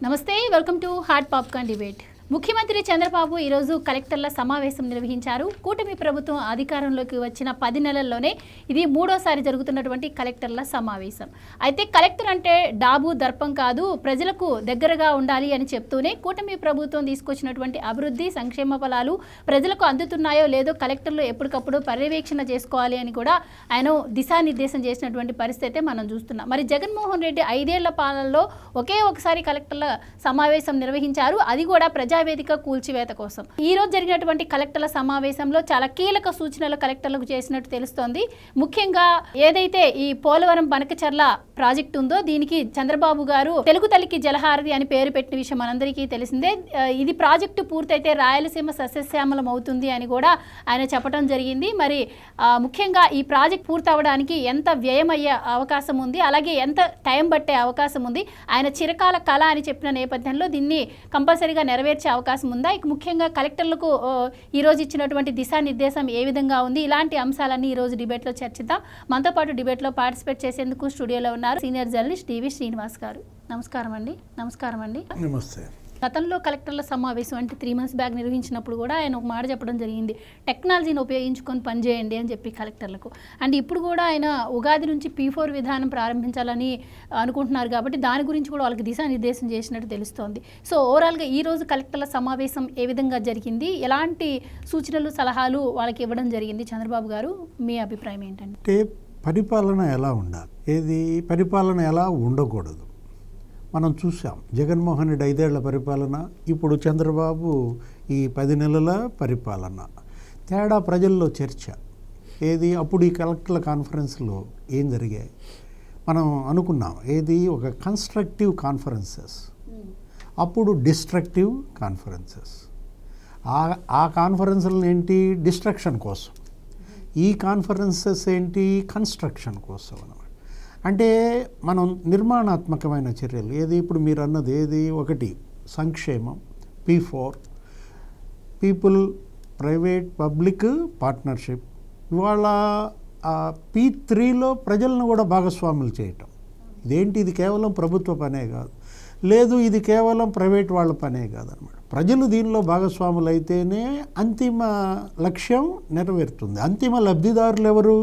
నమస్తే, welcome to hot popcorn debate. ముఖ్యమంత్రి చంద్రబాబు ఈరోజు కలెక్టర్ల సమావేశం నిర్వహించారు. కూటమి ప్రభుత్వం అధికారంలోకి వచ్చిన 10 నెలల్లోనే ఇది మూడోసారి జరుగుతున్నటువంటి కలెక్టర్ల సమావేశం. అయితే కలెక్టర్ అంటే డాబు దర్పం కాదు, ప్రజలకు దగ్గరగా ఉండాలి అని చెప్తూనే కూటమి ప్రభుత్వం తీసుకొచ్చినటువంటి అభివృద్ధి సంక్షేమ ఫలాలు ప్రజలకు అందుతున్నాయో లేదో కలెక్టర్లు ఎప్పటికప్పుడు పర్యవేక్షణ చేసుకోవాలి అని కూడా ఆయన దిశానిర్దేశం చేసినటువంటి పరిస్థితి మనం చూస్తున్నాం. మరి జగన్మోహన్ రెడ్డి 5 ఏళ్ల పాలనలో ఒకే ఒకసారి కలెక్టర్ల సమావేశం నిర్వహించారు, అది కూడా ప్రజావేదిక కూల్చివేత కోసం. ఈ రోజు జరిగినటువంటి కలెక్టర్ల సమావేశంలో చాలా కీలక సూచనలు కలెక్టర్లకు చేసినట్టు తెలుస్తోంది. ముఖ్యంగా ఏదైతే ఈ పోలవరం బనకచర్ల ప్రాజెక్టు ఉందో దీనికి చంద్రబాబు గారు తెలుగు తల్లికి జలహారతి అని పేరు పెట్టిన విషయం మనందరికీ తెలిసిందే. ఇది ప్రాజెక్టు పూర్తయితే రాయలసీమ సస్యశ్యామలం అవుతుంది అని కూడా ఆయన చెప్పడం జరిగింది. మరి ముఖ్యంగా ఈ ప్రాజెక్ట్ పూర్తవడానికి ఎంత వ్యయం అయ్యే అవకాశం ఉంది, అలాగే ఎంత టైం పట్టే అవకాశం ఉంది, ఆయన చిరకాల కళ అని చెప్పిన నేపథ్యంలో దీన్ని కంపల్సరీగా నెరవేర్చే అవకాశం ఉందా? ఇక ముఖ్యంగా కలెక్టర్లకు ఈరోజు ఇచ్చినటువంటి దిశానిర్దేశం ఏ విధంగా ఉంది, ఇలాంటి అంశాలన్నీ ఈరోజు డిబేట్లో చర్చిద్దాం. మనతో పాటు డిబేట్లో పార్టిసిపేట్ చేసేందుకు స్టూడియోలో ఉన్నారు సీనియర్ జర్నలిస్ట్ డివి శ్రీనివాస్ గారు. నమస్కారం అండి. నమస్కారం అండి. నమస్తే. గతంలో కలెక్టర్ల సమావేశం అంటే 3 months బ్యాక్ నిర్వహించినప్పుడు కూడా ఆయన ఒక మాట చెప్పడం జరిగింది, టెక్నాలజీని ఉపయోగించుకొని పనిచేయండి అని చెప్పి కలెక్టర్లకు. అండ్ ఇప్పుడు కూడా ఆయన ఉగాది నుంచి P4 విధానం ప్రారంభించాలని అనుకుంటున్నారు కాబట్టి దాని గురించి కూడా వాళ్ళకి దిశానిర్దేశం చేసినట్టు తెలుస్తోంది. సో ఓవరాల్గా ఈరోజు కలెక్టర్ల సమావేశం ఏ విధంగా జరిగింది, ఎలాంటి సూచనలు సలహాలు వాళ్ళకి ఇవ్వడం జరిగింది చంద్రబాబు గారు, మీ అభిప్రాయం ఏంటండి? అంటే పరిపాలన ఎలా ఉండాలి, ఏది పరిపాలన ఎలా ఉండకూడదు మనం చూసాం. జగన్మోహన్ రెడ్డి 5 ఏళ్ల పరిపాలన, ఇప్పుడు చంద్రబాబు ఈ 10 నెలల పరిపాలన. తేడా ప్రజల్లో చర్చ ఏది, అప్పుడు ఈ కలెక్టర్ల కాన్ఫరెన్స్లో ఏం జరిగాయి మనం అనుకున్నాం, ఏది ఒక కన్స్ట్రక్టివ్ కాన్ఫరెన్సెస్, అప్పుడు డిస్ట్రక్టివ్ కాన్ఫరెన్సెస్. ఆ కాన్ఫరెన్స్లు ఏంటి, డిస్ట్రక్షన్ కోసం. ఈ కాన్ఫరెన్సెస్ ఏంటి, కన్స్ట్రక్షన్ కోసం అన్నమాట. అంటే మనం నిర్మాణాత్మకమైన చర్యలు ఏది, ఇప్పుడు మీరు అన్నది ఏది, ఒకటి సంక్షేమం, P4 people private public partnership. ఇవాళ P3లో ప్రజలను కూడా భాగస్వాములు చేయటం. ఇదేంటి, ఇది కేవలం ప్రభుత్వ పనే కాదు, లేదు ఇది కేవలం ప్రైవేట్ వాళ్ళ పనే కాదనమాట. ప్రజలు దీనిలో భాగస్వాములు అయితేనే అంతిమ లక్ష్యం నెరవేరుతుంది. అంతిమ లబ్ధిదారులు ఎవరు,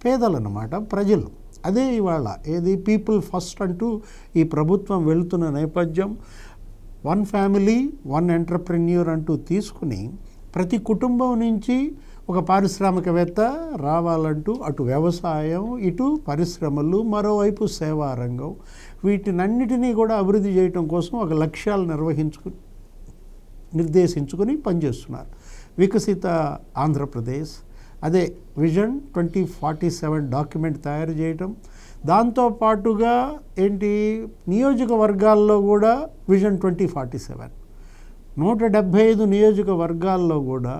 పేదలన్నమాట, ప్రజలు. అదే ఇవాళ ఏది పీపుల్ ఫస్ట్ అంటూ ఈ ప్రభుత్వం వెళుతున్న నేపథ్యం. 1 ఫ్యామిలీ 1 ఎంటర్ప్రెన్యూర్ అంటూ తీసుకుని ప్రతి కుటుంబం నుంచి ఒక పారిశ్రామికవేత్త రావాలంటూ అటు వ్యవసాయం, ఇటు పరిశ్రమలు, మరోవైపు సేవా రంగం, వీటినన్నిటినీ కూడా అభివృద్ధి చేయటం కోసం ఒక లక్ష్యాలు నిర్దేశించుకుని పనిచేస్తున్నారు. వికసిత ఆంధ్రప్రదేశ్, అదే విజన్ 2047 డాక్యుమెంట్ తయారు చేయటం. దాంతోపాటుగా ఏంటి, నియోజకవర్గాల్లో కూడా విజన్ 2047, 175 నియోజకవర్గాల్లో కూడా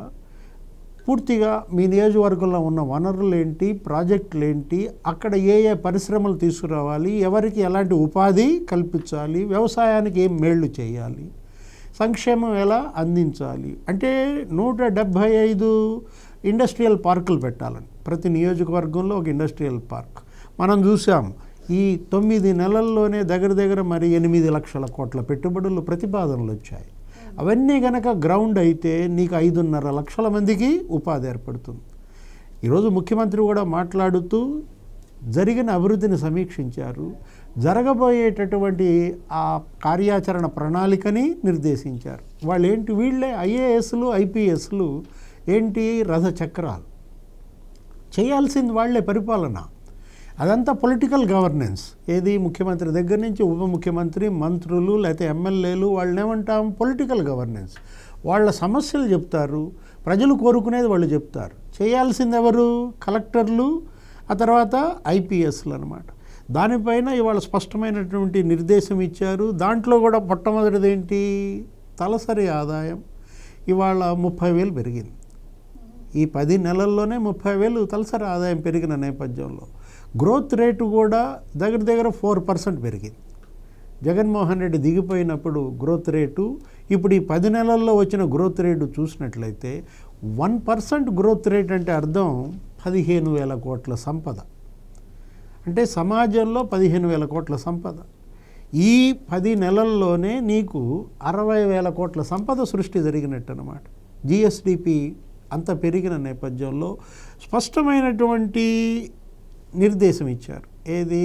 పూర్తిగా మీ నియోజకవర్గంలో ఉన్న వనరులు ఏంటి, ప్రాజెక్టులు ఏంటి, అక్కడ ఏ పరిశ్రమలు తీసుకురావాలి, ఎవరికి ఎలాంటి ఉపాధి కల్పించాలి, వ్యవసాయానికి ఏం మేళ్లు చేయాలి, సంక్షేమం ఎలా అందించాలి. అంటే 175 ఇండస్ట్రియల్ పార్కులు పెట్టాలని, ప్రతి నియోజకవర్గంలో ఒక ఇండస్ట్రియల్ పార్క్. మనం చూసాం ఈ 9 నెలల్లోనే దగ్గర మరి 8 లక్షల కోట్ల పెట్టుబడులు ప్రతిపాదనలు వచ్చాయి. అవన్నీ కనుక గ్రౌండ్ అయితే నీకు 5.5 లక్షల మందికి ఉపాధి ఏర్పడుతుంది. ఈరోజు ముఖ్యమంత్రి కూడా మాట్లాడుతూ జరిగిన అభివృద్ధిని సమీక్షించారు, జరగబోయేటటువంటి ఆ కార్యాచరణ ప్రణాళికని నిర్దేశించారు. వాళ్ళు ఏంటి, వీళ్ళే IASలు IPSలు ఏంటి, రథచక్రాలు చేయాల్సింది వాళ్ళే పరిపాలన. అదంతా పొలిటికల్ గవర్నెన్స్. ఏది, ముఖ్యమంత్రి దగ్గర నుంచి ఉప ముఖ్యమంత్రి, మంత్రులు, లేకపోతే ఎమ్మెల్యేలు, వాళ్ళని ఏమంటాం, పొలిటికల్ గవర్నెన్స్. వాళ్ళ సమస్యలు చెప్తారు, ప్రజలు కోరుకునేది వాళ్ళు చెప్తారు. చేయాల్సింది ఎవరు, కలెక్టర్లు, ఆ తర్వాత IPSలు అనమాట. దానిపైన ఇవాళ స్పష్టమైనటువంటి నిర్దేశం ఇచ్చారు. దాంట్లో కూడా మొట్టమొదటిది ఏంటి, తలసరి ఆదాయం ఇవాళ 30,000 పెరిగింది. ఈ 10 నెలల్లోనే 30,000 తలసరి ఆదాయం పెరిగిన నేపథ్యంలో గ్రోత్ రేటు కూడా దగ్గర 4% పెరిగింది. జగన్మోహన్ రెడ్డి దిగిపోయినప్పుడు గ్రోత్ రేటు, ఇప్పుడు ఈ 10 నెలల్లో వచ్చిన గ్రోత్ రేటు చూసినట్లయితే 1% గ్రోత్ రేట్ అంటే అర్థం 15,000 కోట్ల సంపద. అంటే సమాజంలో 15,000 కోట్ల సంపద. ఈ 10 నెలల్లోనే నీకు 60,000 కోట్ల సంపద సృష్టి జరిగినట్టు అన్నమాట. జిఎస్డిపి అంత పెరిగిన నేపథ్యంలో స్పష్టమైనటువంటి నిర్దేశం ఇచ్చారు. ఏది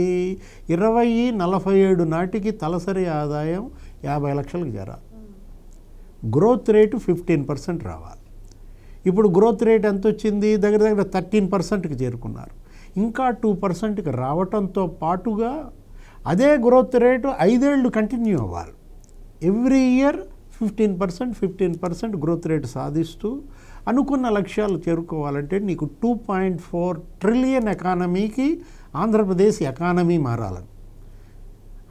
2047 నాటికి తలసరి ఆదాయం 50 లక్షలకు చేరాలి. గ్రోత్ రేటు 15% రావాలి. ఇప్పుడు గ్రోత్ రేట్ ఎంత వచ్చింది? దగ్గర దగ్గర 13%కి చేరుకున్నారు. ఇంకా 2%కి రావటంతో పాటుగా అదే గ్రోత్ రేటు 5 ఏళ్ళు కంటిన్యూ అవ్వాలి. ఎవ్రీ ఇయర్ 15% గ్రోత్ రేటు సాధిస్తూ అనుకున్న లక్ష్యాలు చేరుకోవాలంటే నీకు 2.4 ట్రిలియన్ ఎకానమీకి ఆంధ్రప్రదేశ్ ఎకానమీ మారాలని.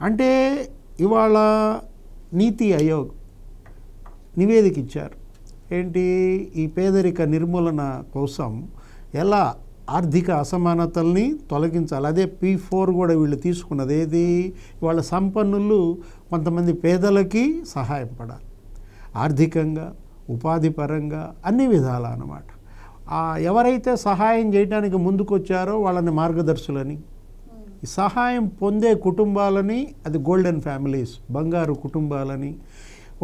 అంటే ఇవాళ నీతి ఆయోగ్ నివేదిక ఇచ్చారు. ఏంటి? ఈ పేదరిక నిర్మూలన కోసం ఎలా ఆర్థిక అసమానతల్ని తొలగించాలి. అదే P4 కూడా వీళ్ళు తీసుకున్నది. ఏది? వాళ్ళ సంపన్నులు కొంతమంది పేదలకి సహాయం పడాలి, ఆర్థికంగా, ఉపాధి పరంగా, అన్ని విధాలా అన్నమాట. ఎవరైతే సహాయం చేయడానికి ముందుకొచ్చారో వాళ్ళని మార్గదర్శులని, ఈ సహాయం పొందే కుటుంబాలని, అది గోల్డెన్ ఫ్యామిలీస్, బంగారు కుటుంబాలని,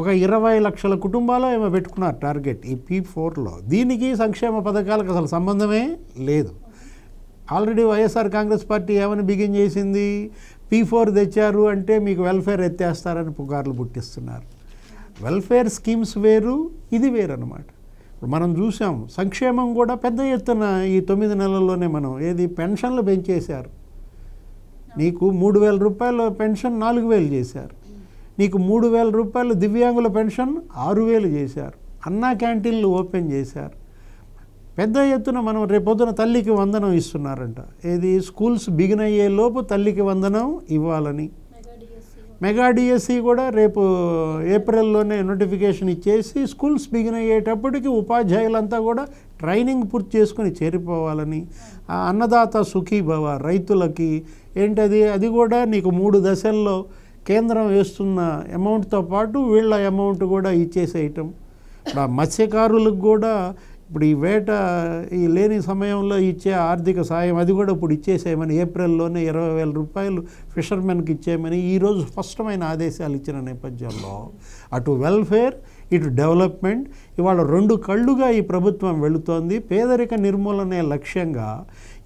ఒక 20 లక్షల కుటుంబాలు ఏమో పెట్టుకున్నారు టార్గెట్ ఈ P4లో. దీనికి సంక్షేమ పథకాలకు అసలు సంబంధమే లేదు. ఆల్రెడీ వైఎస్ఆర్ కాంగ్రెస్ పార్టీ ఏమని బిగిన్ చేసింది? P4 తెచ్చారు అంటే మీకు వెల్ఫేర్ ఎత్తేస్తారని పుకార్లు పుట్టిస్తున్నారు. వెల్ఫేర్ స్కీమ్స్ వేరు, ఇది వేరు అన్నమాట. ఇప్పుడు మనం చూసాం సంక్షేమం కూడా పెద్ద ఎత్తున ఈ 9 నెలల్లోనే మనం ఏది పెన్షన్లు పెంచేశారు. నీకు 3,000 రూపాయల పెన్షన్ 4,000 చేశారు. నీకు 3,000 రూపాయలు దివ్యాంగుల పెన్షన్ 6,000 చేశారు. అన్నా క్యాంటీన్లు ఓపెన్ చేశారు. పెద్ద ఎత్తున మనం రేపొద్దున తల్లికి వందనం ఇస్తున్నారంట. ఏది? స్కూల్స్ బిగిన్ అయ్యే లోపు తల్లికి వందనం ఇవ్వాలని. మెగా డిఎస్సి కూడా రేపు ఏప్రిల్లోనే నోటిఫికేషన్ ఇచ్చేసి స్కూల్స్ బిగిన్ అయ్యేటప్పటికి ఉపాధ్యాయులంతా కూడా ట్రైనింగ్ పూర్తి చేసుకుని చేరిపోవాలని. అన్నదాత సుఖీభవ రైతులకి ఏంటది? అది కూడా నీకు 3 దశల్లో కేంద్రం వేస్తున్న అమౌంట్తో పాటు వీళ్ళ అమౌంట్ కూడా ఇచ్చేసేయటం. ఇప్పుడు ఆ మత్స్యకారులకు కూడా ఇప్పుడు ఈ వేట ఈ లేని సమయంలో ఇచ్చే ఆర్థిక సాయం అది కూడా ఇప్పుడు ఇచ్చేసేయమని, ఏప్రిల్లోనే 20,000 రూపాయలు ఫిషర్మెన్కి ఇచ్చేయమని ఈరోజు స్పష్టమైన ఆదేశాలు ఇచ్చిన నేపథ్యంలో అటు వెల్ఫేర్ ఇటు డెవలప్మెంట్ ఇవాళ 2 కళ్ళుగా ఈ ప్రభుత్వం వెళుతోంది. పేదరిక నిర్మూలనే లక్ష్యంగా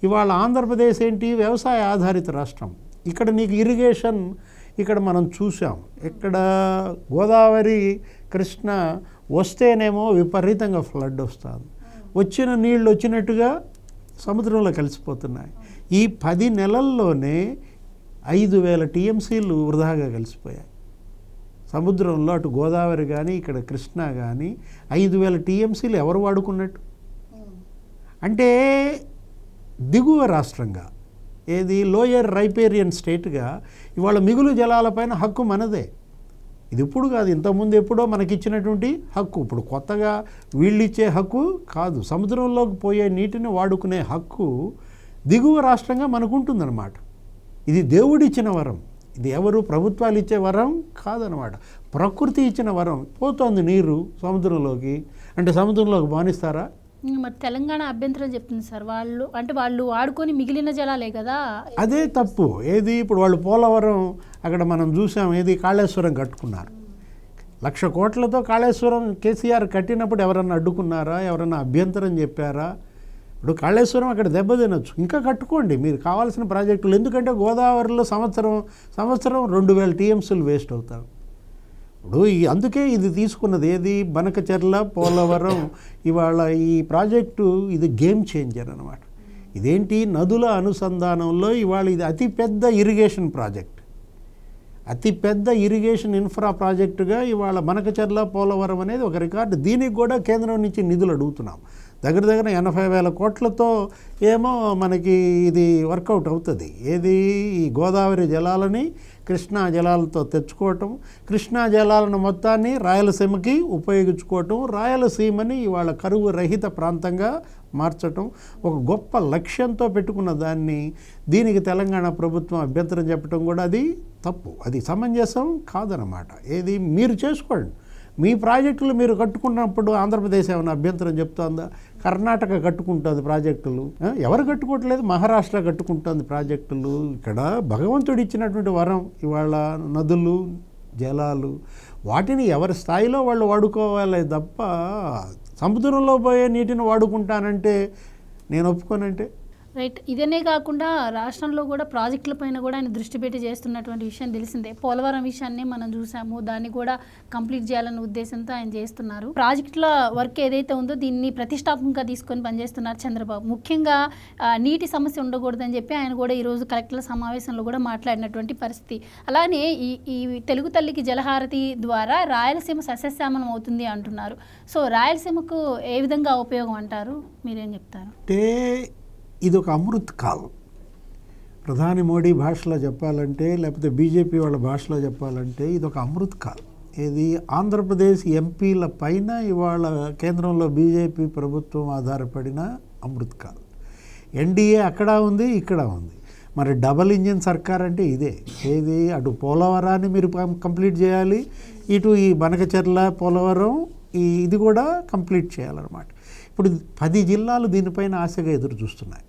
ఇవాళ ఆంధ్రప్రదేశ్ ఏంటి? వ్యవసాయ ఆధారిత రాష్ట్రం. ఇక్కడ నీకు ఇరిగేషన్ ఇక్కడ మనం చూసాం. ఇక్కడ గోదావరి కృష్ణ వస్తేనేమో విపరీతంగా ఫ్లడ్ వస్తుంది. వచ్చిన నీళ్ళు వచ్చినట్టుగా సముద్రంలో కలిసిపోతున్నాయి. ఈ 10 నెలల్లోనే 5,000 టీఎంసీలు వృధాగా కలిసిపోయాయి సముద్రంలో. అటు గోదావరి కానీ ఇక్కడ కృష్ణ కానీ 5,000 టీఎంసీలు ఎవరు వాడుకున్నట్టు? అంటే దిగువ రాష్ట్రంగా ఏది లోయర్ రైపేరియన్ స్టేట్గా ఇవాళ మిగులు జలాలపైన హక్కు మనదే. ఇది ఇప్పుడు కాదు, ఇంతకుముందు ఎప్పుడో మనకిచ్చినటువంటి హక్కు. ఇప్పుడు కొత్తగా వీళ్ళిచ్చే హక్కు కాదు. సముద్రంలోకి పోయే నీటిని వాడుకునే హక్కు దిగువ రాష్ట్రంగా మనకుంటుందన్నమాట. ఇది దేవుడిచ్చిన వరం. ఇది ఎవరు? ప్రభుత్వాలు ఇచ్చే వరం కాదనమాట. ప్రకృతి ఇచ్చిన వరం. పోతోంది నీరు సముద్రంలోకి అంటే సముద్రంలోకి బానిస్తారా? మరి తెలంగాణ అభ్యంతరం చెప్తుంది సార్. వాళ్ళు వాడుకొని మిగిలిన జలాలే కదా. అదే తప్పు. ఏది? ఇప్పుడు వాళ్ళు పోలవరం అక్కడ మనం చూసాం. ఏది? కాళేశ్వరం కట్టుకున్నారు. 1,00,000 కోట్లతో కాళేశ్వరం కేసీఆర్ కట్టినప్పుడు ఎవరన్నా అడ్డుకున్నారా? ఎవరన్నా అభ్యంతరం చెప్పారా? ఇప్పుడు కాళేశ్వరం అక్కడ దెబ్బతినొచ్చు. ఇంకా కట్టుకోండి మీరు కావాల్సిన ప్రాజెక్టులు. ఎందుకంటే గోదావరిలో సంవత్సరం 2,000 టీఎంసీలు వేస్ట్ అవుతారు. ఇప్పుడు అందుకే ఇది తీసుకున్నది. ఏది? బనకచెర్ల పోలవరం ఇవాళ ఈ ప్రాజెక్టు ఇది గేమ్ చేంజర్ అన్నమాట. ఇదేంటి? నదుల అనుసంధానంలో ఇవాళ ఇది అతిపెద్ద ఇరిగేషన్ ప్రాజెక్ట్, అతిపెద్ద ఇరిగేషన్ ఇన్ఫ్రా ప్రాజెక్టుగా ఇవాళ బనకచెర్ల పోలవరం అనేది ఒక రికార్డు. దీనికి కూడా కేంద్రం నుంచి నిధులు అడుగుతున్నాం. దగ్గర 80,000 కోట్లతో ఏమో మనకి ఇది వర్కౌట్ అవుతుంది. ఏది? ఈ గోదావరి జలాలని కృష్ణా జలాలతో తెచ్చుకోవటం, కృష్ణా జలాలను మొత్తాన్ని రాయలసీమకి ఉపయోగించుకోవటం, రాయలసీమని ఇవాళ కరువు రహిత ప్రాంతంగా మార్చటం ఒక గొప్ప లక్ష్యంతో పెట్టుకున్న దాన్ని దీనికి తెలంగాణ ప్రభుత్వం అభ్యంతరం చెప్పడం కూడా అది తప్పు. అది సమంజసం కాదనమాట. ఏది? మీరు చేసుకోండి. మీ ప్రాజెక్టులు మీరు కట్టుకున్నప్పుడు ఆంధ్రప్రదేశ్ ఏమైనా అభ్యంతరం చెప్తోందా? కర్ణాటక కట్టుకుంటుంది ప్రాజెక్టులు, ఎవరు కట్టుకోవట్లేదు, మహారాష్ట్ర కట్టుకుంటుంది ప్రాజెక్టులు. ఇక్కడ భగవంతుడు ఇచ్చినటువంటి వరం ఇవాళ నదులు జలాలు, వాటిని ఎవరి స్థాయిలో వాళ్ళు వాడుకోవాలి తప్ప సముద్రంలో పోయే నీటిని వాడుకుంటానంటే నేను ఒప్పుకోనంటే. రైట్. ఇదనే కాకుండా రాష్ట్రంలో కూడా ప్రాజెక్టుల పైన కూడా ఆయన దృష్టి పెట్టి చేస్తున్నటువంటి విషయం తెలిసిందే. పోలవరం విషయాన్ని మనం చూసాము, దాన్ని కూడా కంప్లీట్ చేయాలన్న ఉద్దేశంతో ఆయన చేస్తున్నారు. ప్రాజెక్టుల వర్క్ ఏదైతే ఉందో దీన్ని ప్రతిష్టాత్మకంగా తీసుకొని పనిచేస్తున్నారు చంద్రబాబు. ముఖ్యంగా నీటి సమస్య ఉండకూడదని చెప్పి ఆయన కూడా ఈరోజు కలెక్టర్ల సమావేశంలో కూడా మాట్లాడినటువంటి పరిస్థితి. అలానే ఈ తెలుగు తల్లికి జలహారతి ద్వారా రాయలసీమ సస్యశ్యామలం అవుతుంది అంటున్నారు. సో రాయలసీమకు ఏ విధంగా ఉపయోగం అంటారు, మీరేం చెప్తారు? అంటే ఇది ఒక అమృత్ కాలం. ప్రధాని మోడీ భాషలో చెప్పాలంటే, లేకపోతే బీజేపీ వాళ్ళ భాషలో చెప్పాలంటే ఇది ఒక అమృత్ కాలం. ఇది ఆంధ్రప్రదేశ్ ఎంపీల పైన ఇవాళ కేంద్రంలో బీజేపీ ప్రభుత్వం ఆధారపడిన అమృత్ కాలం. ఎన్డీఏ అక్కడ ఉంది, ఇక్కడ ఉంది. మరి డబల్ ఇంజిన్ సర్కార్ అంటే ఇదే. ఏది, అటు పోలవరాన్ని మీరు కంప్లీట్ చేయాలి, ఇటు ఈ బనకచెర్ల పోలవరం ఇది కూడా కంప్లీట్ చేయాలన్నమాట. ఇప్పుడు 10 జిల్లాలు దీనిపైన ఆశగా ఎదురు చూస్తున్నాయి.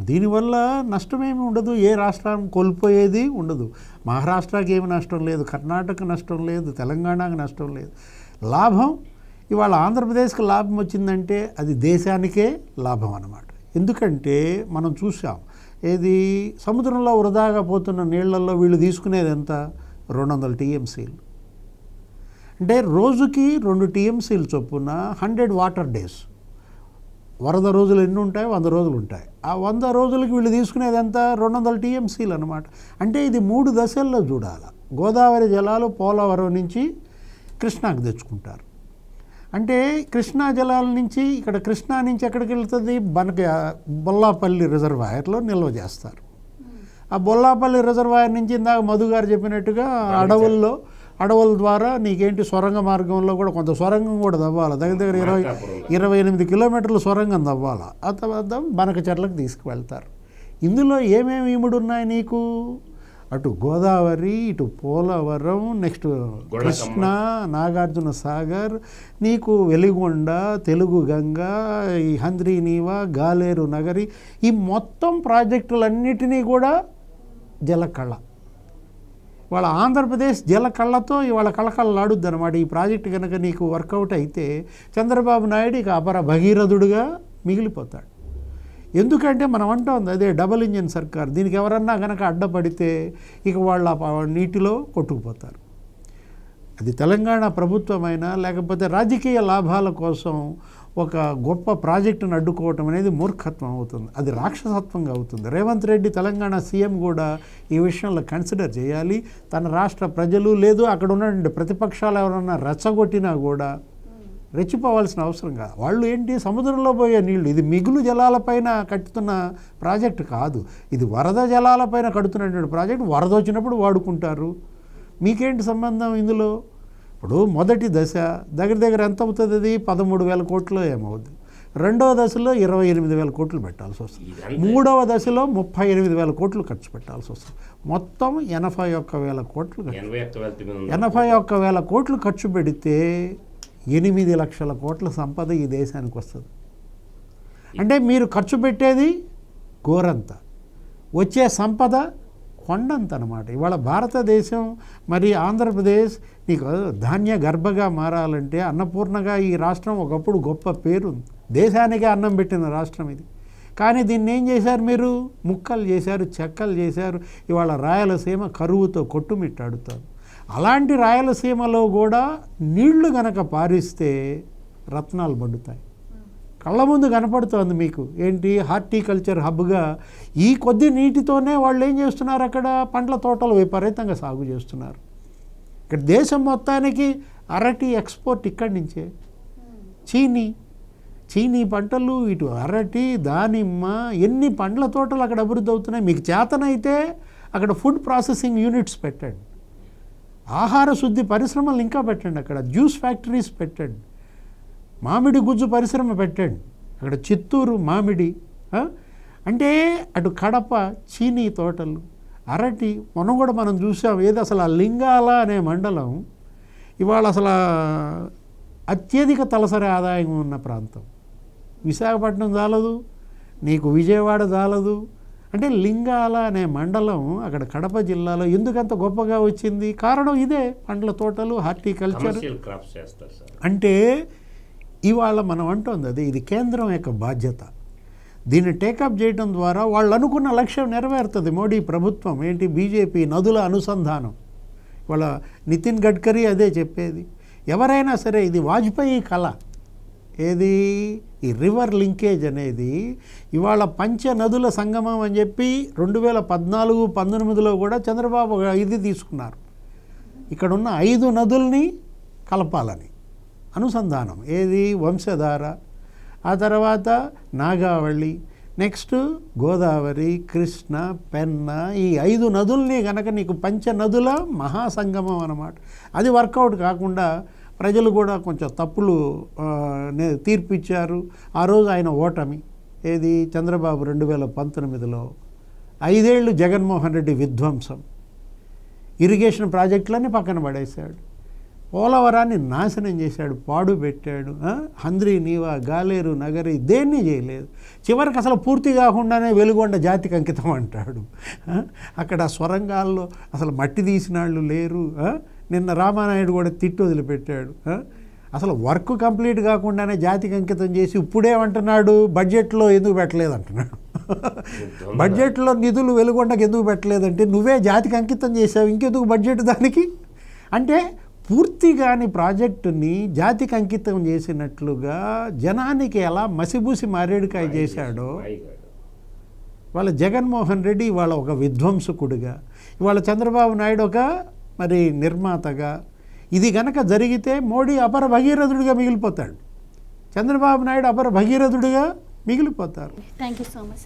దీనివల్ల నష్టమేమి ఉండదు, ఏ రాష్ట్రం కోల్పోయేది ఉండదు. మహారాష్ట్రకి ఏమి నష్టం లేదు, కర్ణాటక నష్టం లేదు, తెలంగాణకు నష్టం లేదు. లాభం ఇవాళ ఆంధ్రప్రదేశ్కి లాభం వచ్చిందంటే అది దేశానికే లాభం అన్నమాట. ఎందుకంటే మనం చూసాం, ఏది సముద్రంలో వృధాగా పోతున్న నీళ్లలో వీళ్ళు తీసుకునేది ఎంత, 200 టీఎంసీలు. అంటే రోజుకి 2 టీఎంసీలు చొప్పున 100 వాటర్ డేస్. వరద రోజులు ఎన్ని ఉంటాయి, 100 రోజులు ఉంటాయి. ఆ 100 రోజులకి వీళ్ళు తీసుకునేది ఎంత, 200 టీఎంసీలు అనమాట. అంటే ఇది 3 దశల్లో చూడాలి. గోదావరి జలాలు పోలవరం నుంచి కృష్ణాకు తెచ్చుకుంటారు. అంటే కృష్ణా జలాల నుంచి ఇక్కడ కృష్ణా నుంచి ఎక్కడికి వెళ్తుంది, బొల్లాపల్లి రిజర్వాయర్లో నిల్వ చేస్తారు. ఆ బొల్లాపల్లి రిజర్వాయర్ నుంచి ఇందాక మధు గారు చెప్పినట్టుగా అడవుల ద్వారా నీకేంటి సొరంగ మార్గంలో కూడా కొంత సొరంగం కూడా తవ్వాలి. దగ్గర 28 కిలోమీటర్ల సొరంగం తవ్వాలి. ఆ తర్వాత బనకచెర్లకు తీసుకువెళ్తారు. ఇందులో ఏమేమి ఇముడు ఉన్నాయి నీకు, అటు గోదావరి, ఇటు పోలవరం, నెక్స్ట్ కృష్ణా, నాగార్జున సాగర్, నీకు వెలిగొండ, తెలుగు గంగ, ఈ హంద్రీనీవా, గాలేరు నగరి, ఈ మొత్తం ప్రాజెక్టులన్నిటినీ కూడా జలకళ. వాళ్ళ ఆంధ్రప్రదేశ్ జల కళ్ళతో ఇవాళ కళకళలాడుద్ది అనమాట. ఈ ప్రాజెక్టు కనుక నీకు వర్కౌట్ అయితే చంద్రబాబు నాయుడు ఇక అపర భగీరథుడుగా మిగిలిపోతాడు. ఎందుకంటే మనం అంటాం అదే డబల్ ఇంజిన్ సర్కార్. దీనికి ఎవరన్నా కనుక అడ్డపడితే ఇక వాళ్ళ నీటిలో కొట్టుకుపోతారు. అది తెలంగాణ ప్రభుత్వమైనా లేకపోతే రాజకీయ లాభాల కోసం ఒక గొప్ప ప్రాజెక్టును అడ్డుకోవటం అనేది మూర్ఖత్వం అవుతుంది, అది రాక్షసత్వంగా అవుతుంది. రేవంత్ రెడ్డి తెలంగాణ సీఎం కూడా ఈ విషయంలో కన్సిడర్ చేయాలి. తన రాష్ట్ర ప్రజలు లేదు అక్కడ ఉన్న ప్రతిపక్షాలు ఎవరన్నా రెచ్చగొట్టినా కూడా రెచ్చిపోవాల్సిన అవసరం కాదు. వాళ్ళు ఏంటి, సముద్రంలో పోయే నీళ్లు, ఇది మిగులు జలాలపైన కట్టుతున్న ప్రాజెక్టు కాదు, ఇది వరద జలాలపైన కడుతున్నటువంటి ప్రాజెక్టు. వరద వచ్చినప్పుడు వాడుకుంటారు, మీకేంటి సంబంధం ఇందులో? ఇప్పుడు మొదటి దశ దగ్గర ఎంత అవుతుంది, అది 13,000 కోట్లు ఏమవుద్ది. రెండవ దశలో 28,000 కోట్లు పెట్టాల్సి వస్తుంది. మూడవ దశలో 38,000 కోట్లు ఖర్చు పెట్టాల్సి వస్తుంది. మొత్తం 81,000 కోట్లు, 81,000 కోట్లు ఖర్చు పెడితే 8 లక్షల కోట్ల సంపద ఈ దేశానికి వస్తుంది. అంటే మీరు ఖర్చు పెట్టేది గోరంత, వచ్చే సంపద కొండంత అనమాట. ఇవాళ భారతదేశం మరి ఆంధ్రప్రదేశ్ నీకు ధాన్య గర్భగా మారాలంటే అన్నపూర్ణగా ఈ రాష్ట్రం ఒకప్పుడు గొప్ప పేరు, దేశానికే అన్నం పెట్టిన రాష్ట్రం ఇది. కానీ దీన్ని ఏం చేశారు మీరు, ముక్కలు చేశారు, చెక్కలు చేశారు. ఇవాళ రాయలసీమ కరువుతో కొట్టుమిట్టాడుతారు. అలాంటి రాయలసీమలో కూడా నీళ్లు గనక పారిస్తే రత్నాలు పండుతాయి. కళ్ళ ముందు కనపడుతోంది మీకు. ఏంటి, హార్టికల్చర్ హబ్గా ఈ కొద్ది నీటితోనే వాళ్ళు ఏం చేస్తున్నారు, అక్కడ పండ్ల తోటలు విపరీతంగా సాగు చేస్తున్నారు. ఇక్కడ దేశం మొత్తానికి అరటి ఎక్స్పోర్ట్ ఇక్కడి నుంచే. చీనీ పంటలు, ఇటు అరటి, దానిమ్మ, ఎన్ని పండ్ల తోటలు అక్కడ అభివృద్ధి అవుతున్నాయి. మీకు చేతనైతే అక్కడ ఫుడ్ ప్రాసెసింగ్ యూనిట్స్ పెట్టండి, ఆహార శుద్ధి పరిశ్రమలు ఇంకా పెట్టండి, అక్కడ జ్యూస్ ఫ్యాక్టరీస్ పెట్టండి, మామిడి గుజ్జు పరిశ్రమ పెట్టండి, అక్కడ చిత్తూరు మామిడి. అంటే అటు కడప చీనీ తోటలు, అరటి. మనం కూడా మనం చూసాం, ఏది అసలు ఆ లింగాల అనే మండలం ఇవాళ అసలు అత్యధిక తలసరి ఆదాయం ఉన్న ప్రాంతం. విశాఖపట్నం చాలదు, నీకు విజయవాడ చాలదు. అంటే లింగాల అనే మండలం అక్కడ కడప జిల్లాలో ఎందుకంత గొప్పగా వచ్చింది? కారణం ఇదే, పండ్ల తోటలు, హార్టికల్చర్. అంటే ఇవాళ మనం అంటోంది అది, ఇది కేంద్రం యొక్క బాధ్యత. దీన్ని టేకప్ చేయడం ద్వారా వాళ్ళు అనుకున్న లక్ష్యం నెరవేరుతుంది. మోడీ ప్రభుత్వం ఏంటి, బీజేపీ నదుల అనుసంధానం. వాళ్ళ నితిన్ గడ్కరీ అదే చెప్పేది. ఎవరైనా సరే ఇది వాజ్పేయి కళ, ఏది ఈ రివర్ లింకేజ్ అనేది. ఇవాళ పంచ నదుల సంగమం అని చెప్పి 2014-19లో కూడా చంద్రబాబు ఇది తీసుకున్నారు. ఇక్కడున్న 5 నదుల్ని కలపాలని అనుసంధానం. ఏది, వంశధార, ఆ తర్వాత నాగావళి, నెక్స్ట్ గోదావరి, కృష్ణ, పెన్న, ఈ 5 నదుల్ని కనుక నీకు పంచ నదుల మహాసంగమం అన్నమాట. అది వర్కౌట్ కాకుండా ప్రజలు కూడా కొంచెం తప్పులు తీర్పు ఇచ్చారు. ఆ రోజు ఆయన ఓటమి ఏది, చంద్రబాబు 2019లో 5 ఏళ్ళు జగన్మోహన్ రెడ్డి విధ్వంసం, ఇరిగేషన్ ప్రాజెక్టులన్నీ పక్కన పడేశాడు, పోలవరాన్ని నాశనం చేశాడు, పాడు పెట్టాడు. హంద్రీ నీవా, గాలేరు నగరి దేన్ని చేయలేదు. చివరికి అసలు పూర్తి కాకుండానే వెలుగొండ జాతికి అంకితం అంటాడు. అక్కడ సొరంగాల్లో అసలు మట్టి తీసిన వాళ్ళు లేరు. నిన్న రామానాయుడు కూడా తిట్టు వదిలిపెట్టాడు. అసలు వర్క్ కంప్లీట్ కాకుండానే జాతికి అంకితం చేసి ఇప్పుడేమంటున్నాడు, బడ్జెట్లో ఎందుకు పెట్టలేదు అంటున్నాడు. బడ్జెట్లో నిధులు వెలుగొండకు ఎందుకు పెట్టలేదంటే నువ్వే జాతికి అంకితం చేసావు, ఇంకెందుకు బడ్జెట్ దానికి? అంటే పూర్తిగాని ప్రాజెక్టుని జాతికి అంకితం చేసినట్లుగా జనానికి ఎలా మసిబూసి మారేడుకాయ చేశాడో వాళ్ళ జగన్మోహన్ రెడ్డి ఇవాళ ఒక విధ్వంసకుడిగా, ఇవాళ చంద్రబాబు నాయుడు ఒక మరి నిర్మాతగా. ఇది గనక జరిగితే మోడీ అపర భగీరథుడిగా మిగిలిపోతాడు, చంద్రబాబు నాయుడు అపర భగీరథుడిగా మిగిలిపోతారు. Thank you so much.